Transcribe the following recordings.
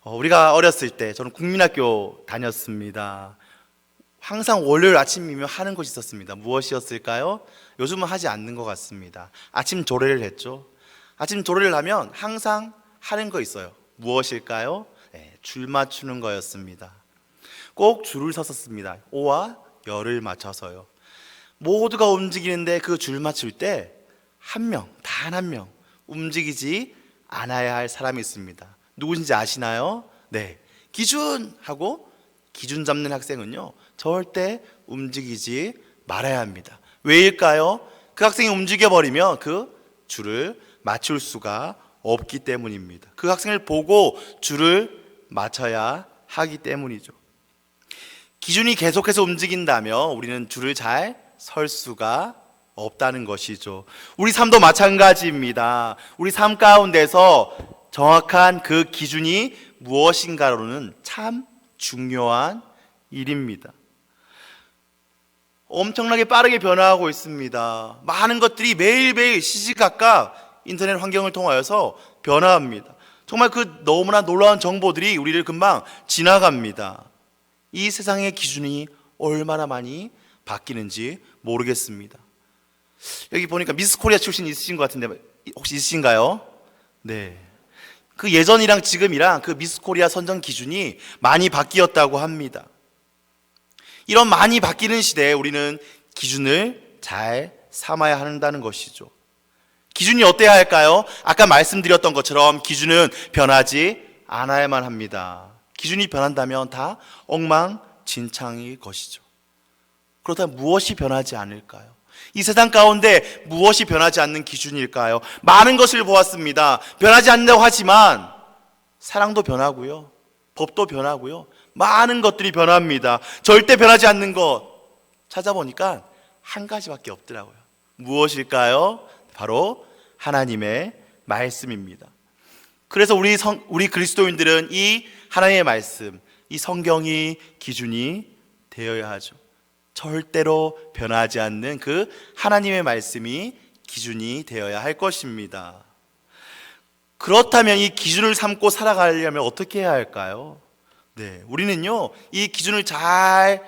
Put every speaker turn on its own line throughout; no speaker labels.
우리가 어렸을 때 저는 국민학교 다녔습니다. 항상 월요일 아침이면 하는 것이 있었습니다. 무엇이었을까요? 요즘은 하지 않는 것 같습니다. 아침 조례를 했죠. 아침 조례를 하면 항상 하는 거 있어요. 무엇일까요? 줄 맞추는 거였습니다. 꼭 줄을 섰었습니다. 오와 열을 맞춰서요. 모두가 움직이는데 그 줄 맞출 때 한 명, 단 한 명 움직이지 않아야 할 사람이 있습니다. 누구인지 아시나요? 네, 기준! 하고 기준 잡는 학생은요 절대 움직이지 말아야 합니다. 왜일까요? 그 학생이 움직여버리면 그 줄을 맞출 수가 없기 때문입니다. 그 학생을 보고 줄을 맞춰야 하기 때문이죠. 기준이 계속해서 움직인다면 우리는 줄을 잘 설 수가 없다는 것이죠. 우리 삶도 마찬가지입니다. 우리 삶 가운데서 정확한 그 기준이 무엇인가로는 참 중요한 일입니다. 엄청나게 빠르게 변화하고 있습니다. 많은 것들이 매일매일 시시각각 인터넷 환경을 통하여서 변화합니다. 정말 그 너무나 놀라운 정보들이 우리를 금방 지나갑니다. 이 세상의 기준이 얼마나 많이 바뀌는지 모르겠습니다. 여기 보니까 미스 코리아 출신 있으신 것 같은데 혹시 있으신가요? 네. 그 예전이랑 지금이랑 그 미스 코리아 선정 기준이 많이 바뀌었다고 합니다. 이런 많이 바뀌는 시대에 우리는 기준을 잘 삼아야 한다는 것이죠. 기준이 어때야 할까요? 아까 말씀드렸던 것처럼 기준은 변하지 않아야만 합니다. 기준이 변한다면 다 엉망진창일 것이죠. 그렇다면 무엇이 변하지 않을까요? 이 세상 가운데 무엇이 변하지 않는 기준일까요? 많은 것을 보았습니다. 변하지 않는다고 하지만 사랑도 변하고요, 법도 변하고요, 많은 것들이 변합니다. 절대 변하지 않는 것 찾아보니까 한 가지밖에 없더라고요. 무엇일까요? 바로 하나님의 말씀입니다. 그래서 우리 그리스도인들은 이 하나님의 말씀, 이 성경이 기준이 되어야 하죠. 절대로 변하지 않는 그 하나님의 말씀이 기준이 되어야 할 것입니다. 그렇다면 이 기준을 삼고 살아가려면 어떻게 해야 할까요? 네, 우리는요 이 기준을 잘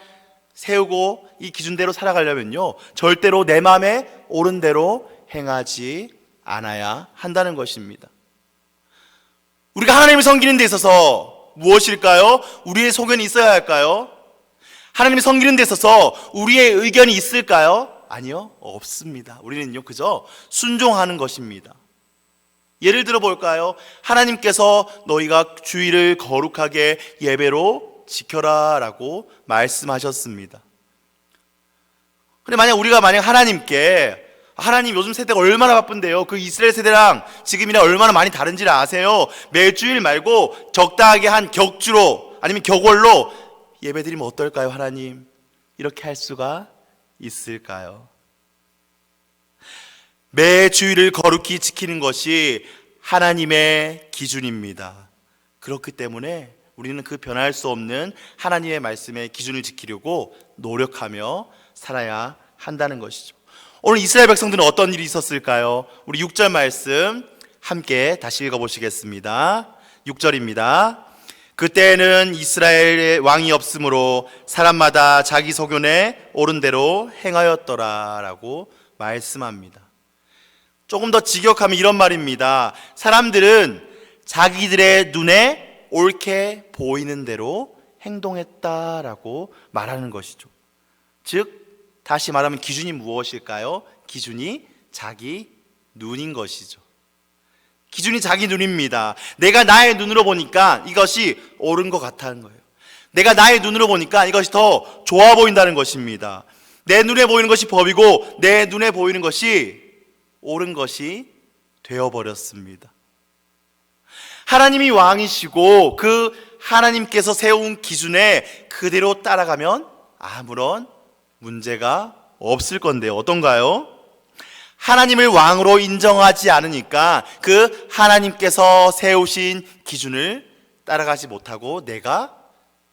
세우고 이 기준대로 살아가려면요 절대로 내 마음에 옳은 대로 행하지 않아야 한다는 것입니다. 우리가 하나님을 섬기는 데 있어서 무엇일까요? 우리의 소견이 있어야 할까요? 하나님을 섬기는 데 있어서 우리의 의견이 있을까요? 아니요, 없습니다. 우리는요 그저 순종하는 것입니다. 예를 들어 볼까요? 하나님께서 너희가 주일을 거룩하게 예배로 지켜라 라고 말씀하셨습니다. 근데 우리가 만약 하나님께 하나님 요즘 세대가 얼마나 바쁜데요, 그 이스라엘 세대랑 지금이랑 얼마나 많이 다른지를 아세요? 매주일 말고 적당하게 한 격주로 아니면 격월로 예배드리면 어떨까요 하나님? 이렇게 할 수가 있을까요? 매 주일을 거룩히 지키는 것이 하나님의 기준입니다. 그렇기 때문에 우리는 그 변할 수 없는 하나님의 말씀의 기준을 지키려고 노력하며 살아야 한다는 것이죠. 오늘 이스라엘 백성들은 어떤 일이 있었을까요? 우리 6절 말씀 함께 다시 읽어보시겠습니다. 6절입니다. 그때는 이스라엘의 왕이 없으므로 사람마다 자기 소견에 옳은 대로 행하였더라 라고 말씀합니다. 조금 더 직역하면 이런 말입니다. 사람들은 자기들의 눈에 옳게 보이는 대로 행동했다라고 말하는 것이죠. 즉 다시 말하면 기준이 무엇일까요? 기준이 자기 눈인 것이죠. 기준이 자기 눈입니다. 내가 나의 눈으로 보니까 이것이 옳은 것 같다는 거예요. 내가 나의 눈으로 보니까 이것이 더 좋아 보인다는 것입니다. 내 눈에 보이는 것이 법이고 내 눈에 보이는 것이 옳은 것이 되어버렸습니다. 하나님이 왕이시고 그 하나님께서 세운 기준에 그대로 따라가면 아무런 문제가 없을 건데요. 어떤가요? 하나님을 왕으로 인정하지 않으니까 그 하나님께서 세우신 기준을 따라가지 못하고 내가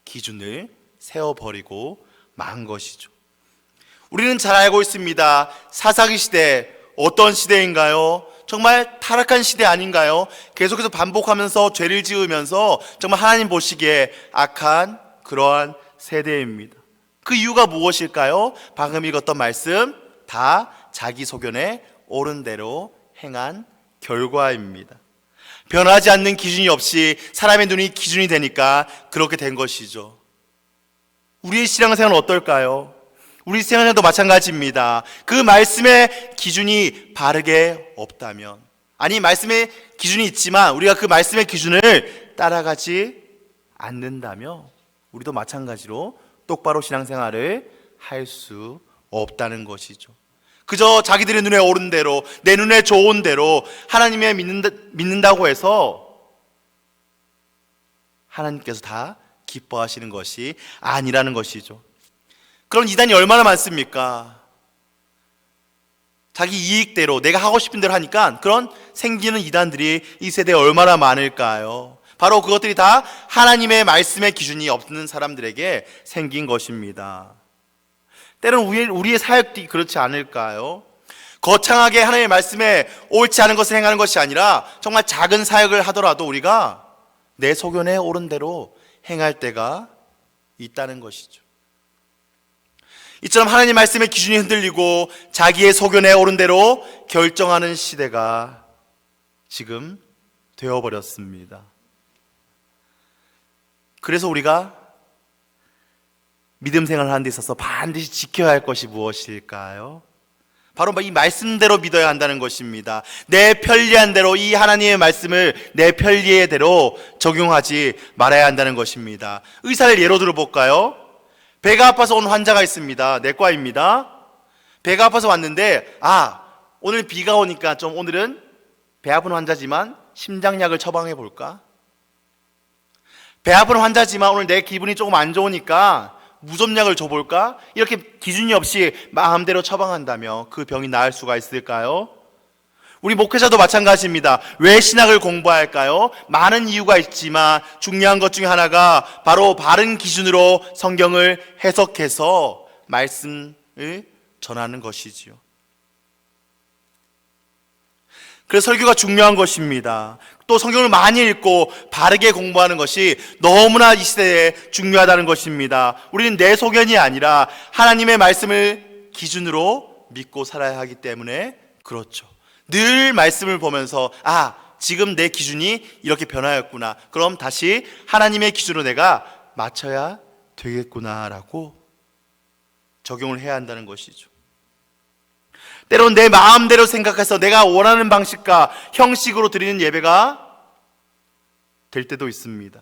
기준을 세워버리고 만 것이죠. 우리는 잘 알고 있습니다. 사사기 시대 어떤 시대인가요? 정말 타락한 시대 아닌가요? 계속해서 반복하면서 죄를 지으면서 정말 하나님 보시기에 악한 그러한 세대입니다. 그 이유가 무엇일까요? 방금 읽었던 말씀 다 자기 소견에 옳은 대로 행한 결과입니다. 변하지 않는 기준이 없이 사람의 눈이 기준이 되니까 그렇게 된 것이죠. 우리의 신앙생활은 어떨까요? 우리 신앙생활도 마찬가지입니다. 그 말씀의 기준이 바르게 없다면, 아니 말씀의 기준이 있지만 우리가 그 말씀의 기준을 따라가지 않는다면 우리도 마찬가지로 똑바로 신앙생활을 할 수 없다는 것이죠. 그저 자기들의 눈에 옳은 대로, 내 눈에 좋은 대로 하나님의 믿는다고 해서 하나님께서 다 기뻐하시는 것이 아니라는 것이죠. 그런 이단이 얼마나 많습니까? 자기 이익대로 내가 하고 싶은 대로 하니까 그런 생기는 이단들이 이 세대에 얼마나 많을까요? 바로 그것들이 다 하나님의 말씀의 기준이 없는 사람들에게 생긴 것입니다. 때로는 우리의 사역도 그렇지 않을까요? 거창하게 하나님의 말씀에 옳지 않은 것을 행하는 것이 아니라 정말 작은 사역을 하더라도 우리가 내 소견에 옳은 대로 행할 때가 있다는 것이죠. 이처럼 하나님 말씀의 기준이 흔들리고 자기의 소견에 옳은 대로 결정하는 시대가 지금 되어버렸습니다. 그래서 우리가 믿음 생활을 하는 데 있어서 반드시 지켜야 할 것이 무엇일까요? 바로 이 말씀대로 믿어야 한다는 것입니다. 내 편리한 대로 이 하나님의 말씀을 내 편리의 대로 적용하지 말아야 한다는 것입니다. 의사를 예로 들어볼까요? 배가 아파서 온 환자가 있습니다. 내과입니다. 배가 아파서 왔는데 오늘 비가 오니까 좀 오늘은 배 아픈 환자지만 심장약을 처방해 볼까? 배 아픈 환자지만 오늘 내 기분이 조금 안 좋으니까 무좀약을 줘볼까? 이렇게 기준이 없이 마음대로 처방한다며 그 병이 나을 수가 있을까요? 우리 목회자도 마찬가지입니다. 왜 신학을 공부할까요? 많은 이유가 있지만 중요한 것 중에 하나가 바로 바른 기준으로 성경을 해석해서 말씀을 전하는 것이지요. 그래서 설교가 중요한 것입니다. 또 성경을 많이 읽고 바르게 공부하는 것이 너무나 이 시대에 중요하다는 것입니다. 우리는 내 소견이 아니라 하나님의 말씀을 기준으로 믿고 살아야 하기 때문에 그렇죠. 늘 말씀을 보면서 지금 내 기준이 이렇게 변하였구나. 그럼 다시 하나님의 기준으로 내가 맞춰야 되겠구나라고 적용을 해야 한다는 것이죠. 때로는 내 마음대로 생각해서 내가 원하는 방식과 형식으로 드리는 예배가 될 때도 있습니다.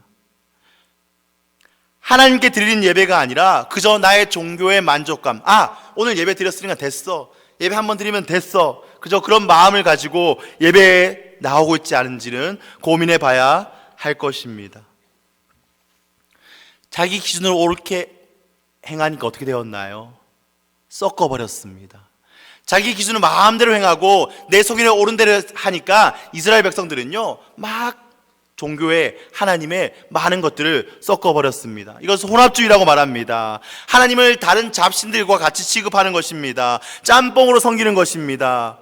하나님께 드리는 예배가 아니라 그저 나의 종교의 만족감. 오늘 예배 드렸으니까 됐어. 예배 한번 드리면 됐어. 그저 그런 마음을 가지고 예배에 나오고 있지 않은지는 고민해 봐야 할 것입니다. 자기 기준으로 옳게 행하니까 어떻게 되었나요? 썩어버렸습니다. 자기 기준을 마음대로 행하고 내 소견에 옳은 대로 하니까 이스라엘 백성들은요 막 종교의 하나님의 많은 것들을 섞어버렸습니다. 이것을 혼합주의라고 말합니다. 하나님을 다른 잡신들과 같이 취급하는 것입니다. 짬뽕으로 섬기는 것입니다.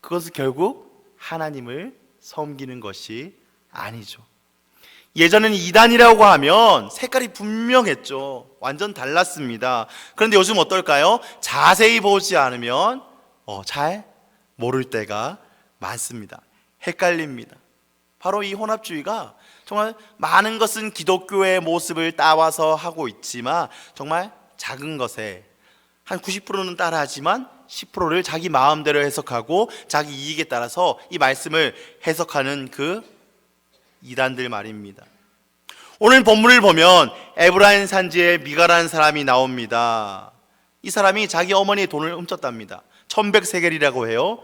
그것은 결국 하나님을 섬기는 것이 아니죠. 예전에는 이단이라고 하면 색깔이 분명했죠. 완전 달랐습니다. 그런데 요즘 어떨까요? 자세히 보지 않으면 잘 모를 때가 많습니다. 헷갈립니다. 바로 이 혼합주의가 정말 많은 것은 기독교의 모습을 따와서 하고 있지만 정말 작은 것에 한 90%는 따라하지만 10%를 자기 마음대로 해석하고 자기 이익에 따라서 이 말씀을 해석하는 그 이단들 말입니다. 오늘 본문을 보면 에브라임 산지에 미가라는 사람이 나옵니다. 이 사람이 자기 어머니의 돈을 훔쳤답니다. 1100세겔이라고 해요.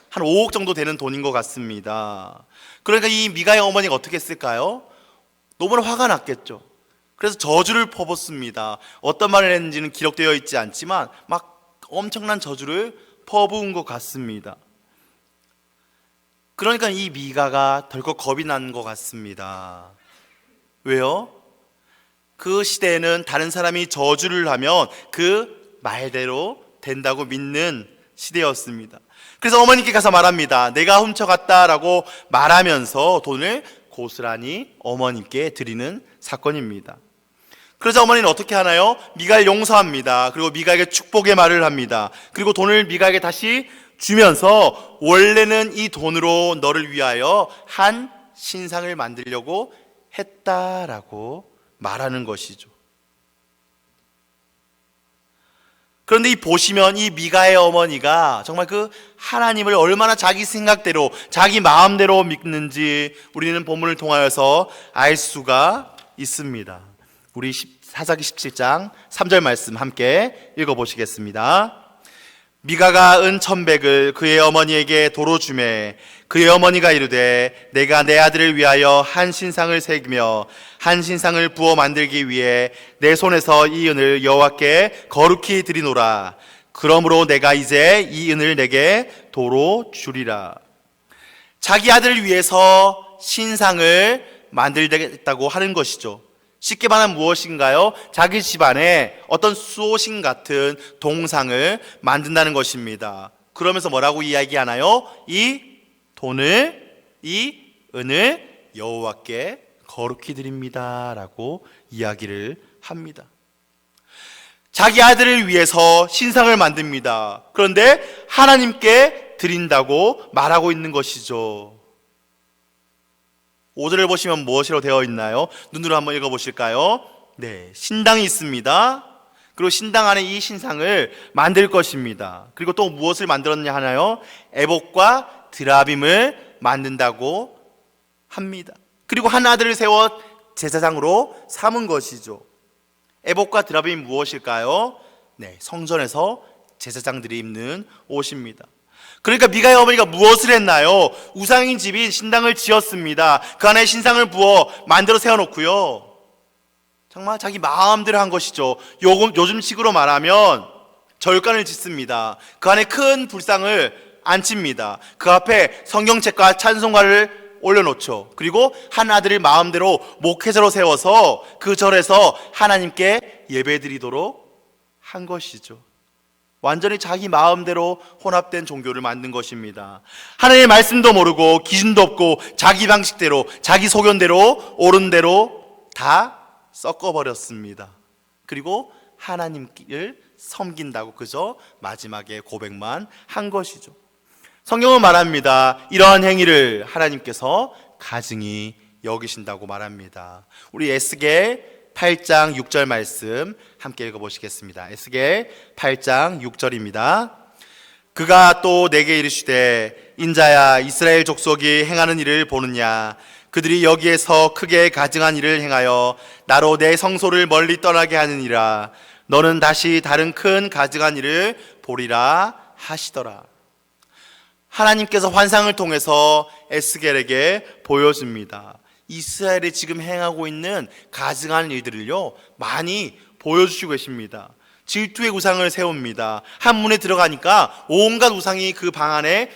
한 5억 정도 되는 돈인 것 같습니다. 그러니까 이 미가의 어머니가 어떻게 했을까요? 너무나 화가 났겠죠. 그래서 저주를 퍼붓습니다. 어떤 말을 했는지는 기록되어 있지 않지만 막 엄청난 저주를 퍼부은 것 같습니다. 그러니까 이 미가가 덜컥 겁이 난 것 같습니다. 왜요? 그 시대에는 다른 사람이 저주를 하면 그 말대로 된다고 믿는 시대였습니다. 그래서 어머니께 가서 말합니다. 내가 훔쳐갔다라고 말하면서 돈을 고스란히 어머님께 드리는 사건입니다. 그러자 어머니는 어떻게 하나요? 미가를 용서합니다. 그리고 미가에게 축복의 말을 합니다. 그리고 돈을 미가에게 다시 주면서 원래는 이 돈으로 너를 위하여 한 신상을 만들려고 했다라고 말하는 것이죠. 그런데 보시면 이 미가의 어머니가 정말 그 하나님을 얼마나 자기 생각대로 자기 마음대로 믿는지 우리는 본문을 통하여서 알 수가 있습니다. 우리 사사기 17장 3절 말씀 함께 읽어보시겠습니다. 미가가 은 1,100을 그의 어머니에게 도로 주매 그의 어머니가 이르되 내가 내 아들을 위하여 한 신상을 새기며 한 신상을 부어 만들기 위해 내 손에서 이 은을 여호와께 거룩히 드리노라. 그러므로 내가 이제 이 은을 내게 도로 주리라. 자기 아들을 위해서 신상을 만들겠다고 하는 것이죠. 쉽게 말하면 무엇인가요? 자기 집안에 어떤 수호신 같은 동상을 만든다는 것입니다. 그러면서 뭐라고 이야기하나요? 이 돈을, 이 은을 여호와께 거룩히 드립니다 라고 이야기를 합니다. 자기 아들을 위해서 신상을 만듭니다. 그런데 하나님께 드린다고 말하고 있는 것이죠. 5절을 보시면 무엇이라고 되어 있나요? 눈으로 한번 읽어보실까요? 네, 신당이 있습니다. 그리고 신당 안에 이 신상을 만들 것입니다. 그리고 또 무엇을 만들었냐 하나요? 에봇과 드라빔을 만든다고 합니다. 그리고 한 아들을 세워 제사장으로 삼은 것이죠. 에봇과 드라빔이 무엇일까요? 네, 성전에서 제사장들이 입는 옷입니다. 그러니까 미가의 어머니가 무엇을 했나요? 우상인 집인 신당을 지었습니다. 그 안에 신상을 부어 만들어 세워놓고요. 정말 자기 마음대로 한 것이죠. 요즘식으로 말하면 절간을 짓습니다. 그 안에 큰 불상을 앉힙니다. 그 앞에 성경책과 찬송가를 올려놓죠. 그리고 한 아들을 마음대로 목회자로 세워서 그 절에서 하나님께 예배드리도록 한 것이죠. 완전히 자기 마음대로 혼합된 종교를 만든 것입니다. 하나님의 말씀도 모르고 기준도 없고 자기 방식대로 자기 소견대로 옳은 대로 다 섞어버렸습니다. 그리고 하나님을 섬긴다고 그저 마지막에 고백만 한 것이죠. 성경은 말합니다. 이러한 행위를 하나님께서 가증히 여기신다고 말합니다. 우리 에스겔 8장 6절 말씀 함께 읽어보시겠습니다. 에스겔 8장 6절입니다. 그가 또 내게 이르시되 인자야 이스라엘 족속이 행하는 일을 보느냐 그들이 여기에서 크게 가증한 일을 행하여 나로 내 성소를 멀리 떠나게 하느니라. 너는 다시 다른 큰 가증한 일을 보리라 하시더라. 하나님께서 환상을 통해서 에스겔에게 보여줍니다. 이스라엘이 지금 행하고 있는 가증한 일들을요 많이 보여주시고 계십니다. 질투의 우상을 세웁니다. 한문에 들어가니까 온갖 우상이 그 방 안에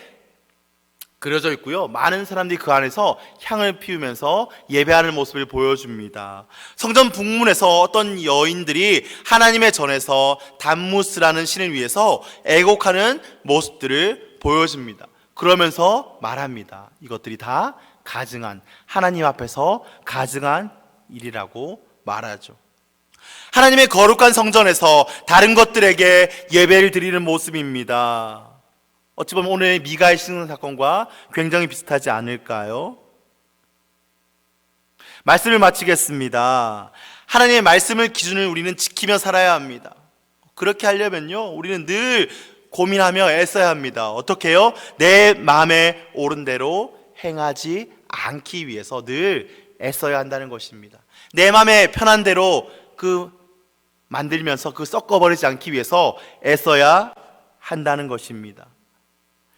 그려져 있고요. 많은 사람들이 그 안에서 향을 피우면서 예배하는 모습을 보여줍니다. 성전 북문에서 어떤 여인들이 하나님의 전에서 담무스라는 신을 위해서 애곡하는 모습들을 보여줍니다. 그러면서 말합니다. 이것들이 다 가증한, 하나님 앞에서 가증한 일이라고 말하죠. 하나님의 거룩한 성전에서 다른 것들에게 예배를 드리는 모습입니다. 어찌 보면 오늘 미가의 신성 사건과 굉장히 비슷하지 않을까요? 말씀을 마치겠습니다. 하나님의 말씀을 기준을 우리는 지키며 살아야 합니다. 그렇게 하려면요 우리는 늘 고민하며 애써야 합니다. 어떻게 해요? 내 마음에 옳은 대로 행하지 않기 위해서 늘 애써야 한다는 것입니다. 내 마음에 편한 대로 만들면서 섞어버리지 않기 위해서 애써야 한다는 것입니다.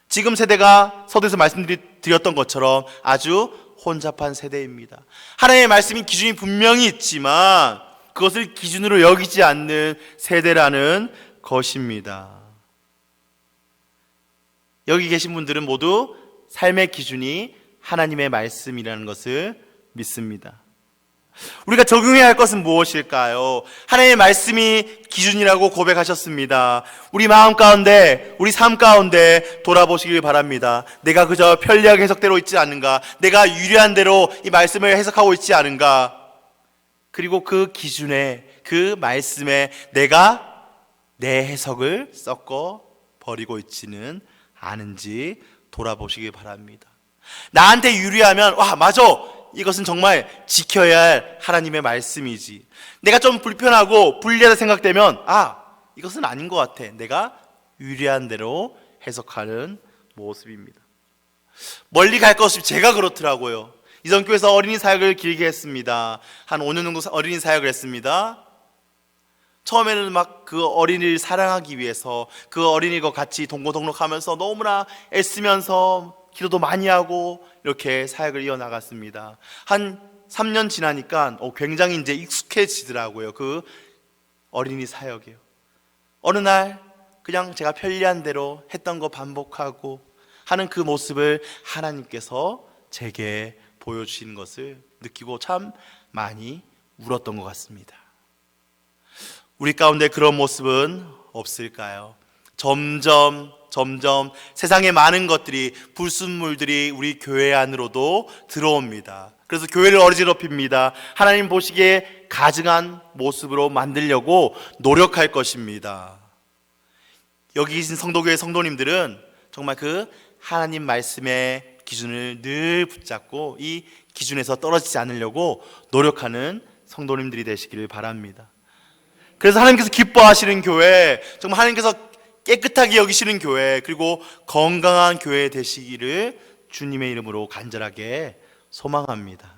지금 세대가 서두에서 말씀드렸던 것처럼 아주 혼잡한 세대입니다. 하나님의 말씀이 기준이 분명히 있지만 그것을 기준으로 여기지 않는 세대라는 것입니다. 여기 계신 분들은 모두 삶의 기준이 하나님의 말씀이라는 것을 믿습니다. 우리가 적용해야 할 것은 무엇일까요? 하나님의 말씀이 기준이라고 고백하셨습니다. 우리 마음 가운데, 우리 삶 가운데 돌아보시길 바랍니다. 내가 그저 편리하게 해석대로 있지 않은가? 내가 유리한 대로 이 말씀을 해석하고 있지 않은가? 그리고 그 기준에, 그 말씀에 내가 내 해석을 섞어 버리고 있지는 않은지 돌아보시길 바랍니다. 나한테 유리하면 와 맞아, 이것은 정말 지켜야 할 하나님의 말씀이지. 내가 좀 불편하고 불리하다 생각되면 이것은 아닌 것 같아. 내가 유리한 대로 해석하는 모습입니다. 멀리 갈 것 없이 제가 그렇더라고요. 이전 교회에서 어린이 사역을 길게 했습니다. 한 5년 정도 어린이 사역을 했습니다. 처음에는 막 그 어린이를 사랑하기 위해서 그 어린이과 같이 동고동락하면서 너무나 애쓰면서 기도도 많이 하고 이렇게 사역을 이어나갔습니다. 한 3년 지나니까 굉장히 이제 익숙해지더라고요. 그 어린이 사역이요. 어느 날 그냥 제가 편리한 대로 했던 거 반복하고 하는 그 모습을 하나님께서 제게 보여주시는 것을 느끼고 참 많이 울었던 것 같습니다. 우리 가운데 그런 모습은 없을까요? 점점 세상의 많은 것들이, 불순물들이 우리 교회 안으로도 들어옵니다. 그래서 교회를 어지럽힙니다. 하나님 보시기에 가증한 모습으로 만들려고 노력할 것입니다. 여기 계신 성도교회 성도님들은 정말 그 하나님 말씀의 기준을 늘 붙잡고 이 기준에서 떨어지지 않으려고 노력하는 성도님들이 되시기를 바랍니다. 그래서 하나님께서 기뻐하시는 교회, 정말 하나님께서 깨끗하게 여기시는 교회, 그리고 건강한 교회 되시기를 주님의 이름으로 간절하게 소망합니다.